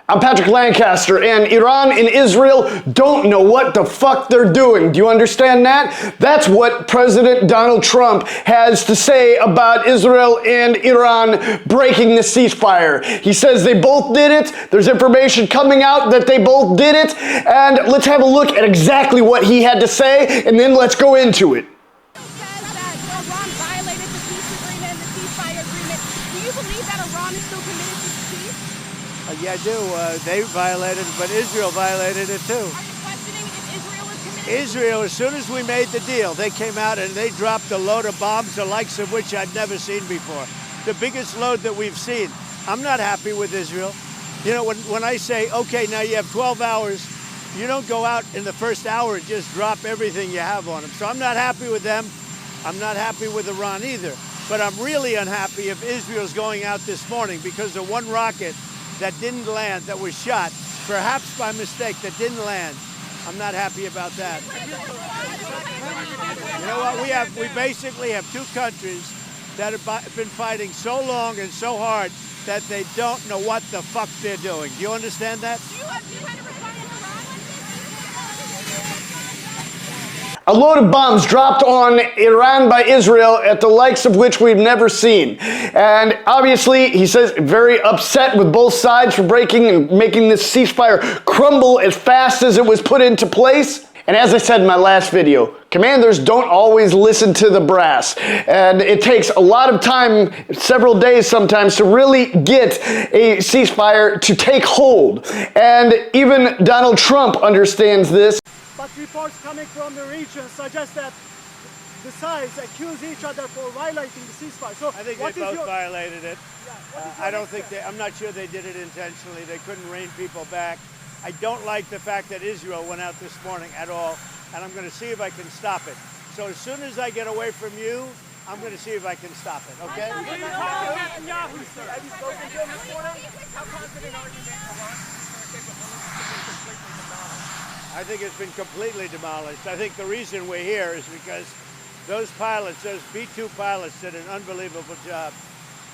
I'm Patrick Lancaster, and Iran and Israel don't know what the fuck they're doing. Do you understand that? That's what President Donald Trump has to say about Israel and Iran breaking the ceasefire. He says they both did it. There's information coming out that they both did it. And let's have a look at exactly what he had to say, and then let's go into it. Yeah, I do. They violated it, but Israel violated it too. Are you questioning if Israel is committed? Israel, as soon as we made the deal, they came out and they dropped a load of bombs, the likes of which I've never seen before. The biggest load that we've seen. I'm not happy with Israel. You know, when I say, okay, now you have 12 hours, you don't go out in the first hour and just drop everything you have on them. So I'm not happy with them. I'm not happy with Iran either. But I'm really unhappy if Israel's going out this morning because of one rocket that didn't land, that was shot, perhaps by mistake, that didn't land. I'm not happy about that. You know what, we basically have two countries that have been fighting so long and so hard that they don't know what the fuck they're doing. Do you understand that? A load of bombs dropped on Iran by Israel at the likes of which we've never seen. And obviously, he says, very upset with both sides for breaking and making this ceasefire crumble as fast as it was put into place. And as I said in my last video, commanders don't always listen to the brass. And it takes a lot of time, several days sometimes, to really get a ceasefire to take hold. And even Donald Trump understands this. But reports coming from the region suggest that the sides accuse each other for violating the ceasefire. So I think they both violated it. Yeah, I'm not sure they did it intentionally. They couldn't rein people back. I don't like the fact that Israel went out this morning at all, and I'm going to see if I can stop it. So as soon as I get away from you, I'm going to see if I can stop it, okay? Have you spoken to him this morning? How confident are you that Iran's capabilities have been completely demolished? I think it's been completely demolished. I think the reason we're here is because those pilots, those B-2 pilots, did an unbelievable job.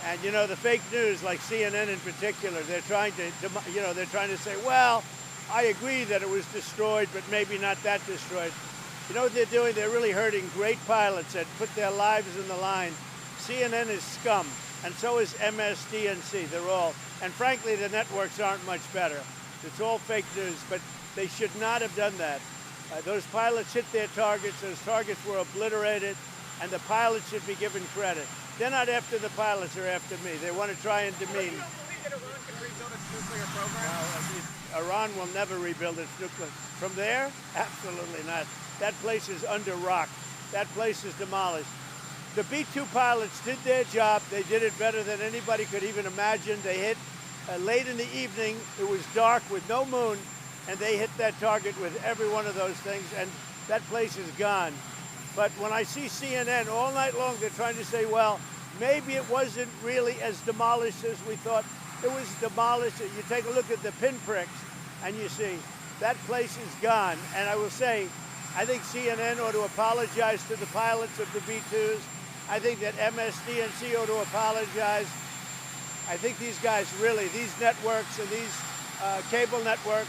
And you know, the fake news, like CNN in particular, they're trying to say, well, I agree that it was destroyed, but maybe not that destroyed. You know what they're doing? They're really hurting great pilots that put their lives in the line. CNN is scum, and so is MSNBC. They're all, and frankly, the networks aren't much better. It's all fake news, but they should not have done that. Those pilots hit their targets. Those targets were obliterated, and the pilots should be given credit. They're not after the pilots, they're after me. They want to try and demean. Do you believe that Iran can rebuild its nuclear program? No, Iran will never rebuild its nuclear. From there? Absolutely not. That place is under rock. That place is demolished. The B-2 pilots did their job. They did it better than anybody could even imagine. They hit late in the evening. It was dark with no moon. And they hit that target with every one of those things, and that place is gone. But when I see CNN all night long, they're trying to say, well, maybe it wasn't really as demolished as we thought. It was demolished. You take a look at the pinpricks, and you see that place is gone. And I will say, I think CNN ought to apologize to the pilots of the B-2s. I think that MSNBC ought to apologize. I think these guys really, these networks and these cable networks,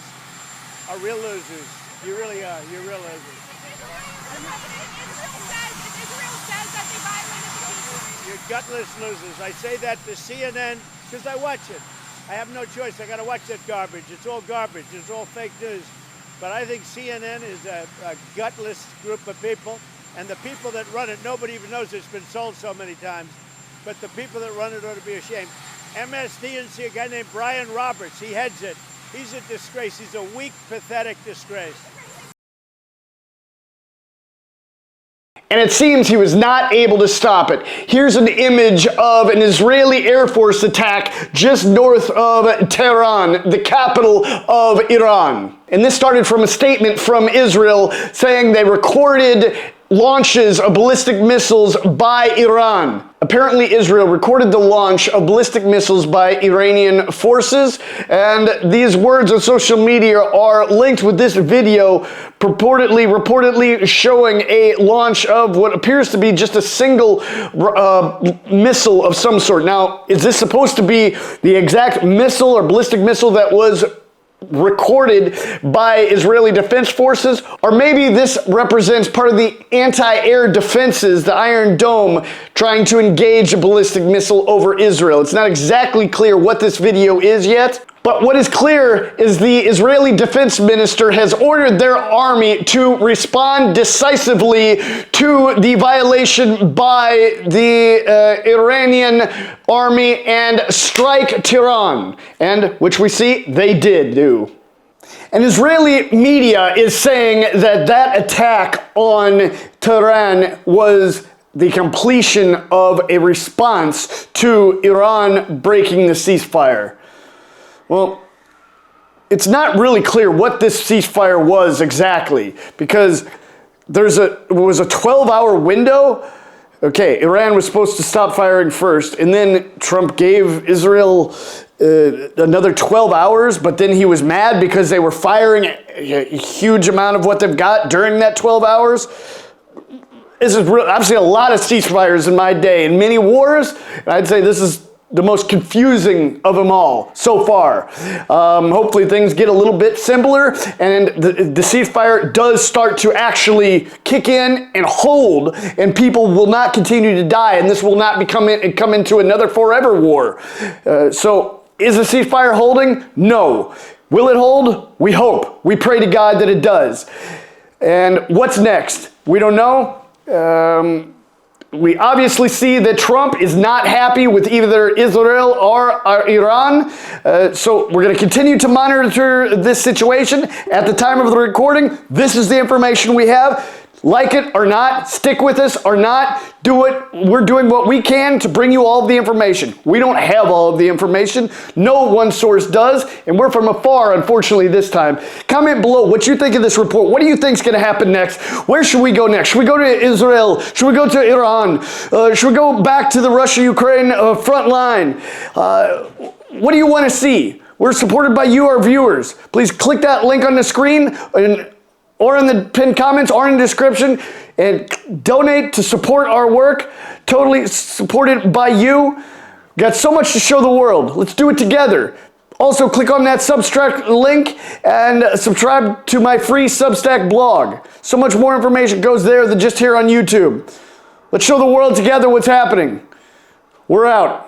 are real losers. You really are. You're real losers. Israel says that they violated the ceasefire. You're gutless losers. I say that to CNN because I watch it. I have no choice. I got to watch that garbage. It's all garbage. It's all fake news. But I think CNN is a gutless group of people. And the people that run it, nobody even knows it's been sold so many times. But the people that run it ought to be ashamed. MSNBC, a guy named Brian Roberts, he heads it. He's a disgrace. He's a weak, pathetic disgrace. And it seems he was not able to stop it. Here's an image of an Israeli Air Force attack just north of Tehran, the capital of Iran. And this started from a statement from Israel saying they recorded launches of ballistic missiles by Iran. Apparently, Israel recorded the launch of ballistic missiles by Iranian forces, and these words on social media are linked with this video reportedly showing a launch of what appears to be just a single missile of some sort. Now, is this supposed to be the exact missile or ballistic missile that was recorded by Israeli defense forces? Or maybe this represents part of the anti-air defenses, the Iron Dome, trying to engage a ballistic missile over Israel. It's not exactly clear what this video is yet, but what is clear is the Israeli defense minister has ordered their army to respond decisively to the violation by the Iranian army and strike Tehran, and which we see they did do. And Israeli media is saying that that attack on Tehran was the completion of a response to Iran breaking the ceasefire. Well, it's not really clear what this ceasefire was exactly, because it was a 12-hour window. Okay, Iran was supposed to stop firing first, and then Trump gave Israel another 12 hours, but then he was mad because they were firing a huge amount of what they've got during that 12 hours. I've seen a lot of ceasefires in my day, in many wars, and I'd say this is the most confusing of them all so far. Hopefully things get a little bit simpler and the ceasefire does start to actually kick in and hold, and people will not continue to die, and this will not come into another forever war. So is the ceasefire holding? No. Will it hold? We hope. We pray to God that it does. And what's next? We don't know. We obviously see that Trump is not happy with either Israel or Iran. So we're going to continue to monitor this situation. At the time of the recording, this is the information we have. Like it or not, stick with us or not, do it. We're doing what we can to bring you all of the information. We don't have all of the information. No one source does, and we're from afar, unfortunately, this time. Comment below what you think of this report. What do you think is going to happen next? Where should we go next? Should we go to Israel? Should we go to Iran? Should we go back to the Russia-Ukraine front line? What do you want to see? We're supported by you, our viewers. Please click that link on the screen or in the pinned comments or in the description and donate to support our work. Totally supported by you. Got so much to show the world. Let's do it together. Also, click on that Substack link and subscribe to my free Substack blog. So much more information goes there than just here on YouTube. Let's show the world together what's happening. We're out.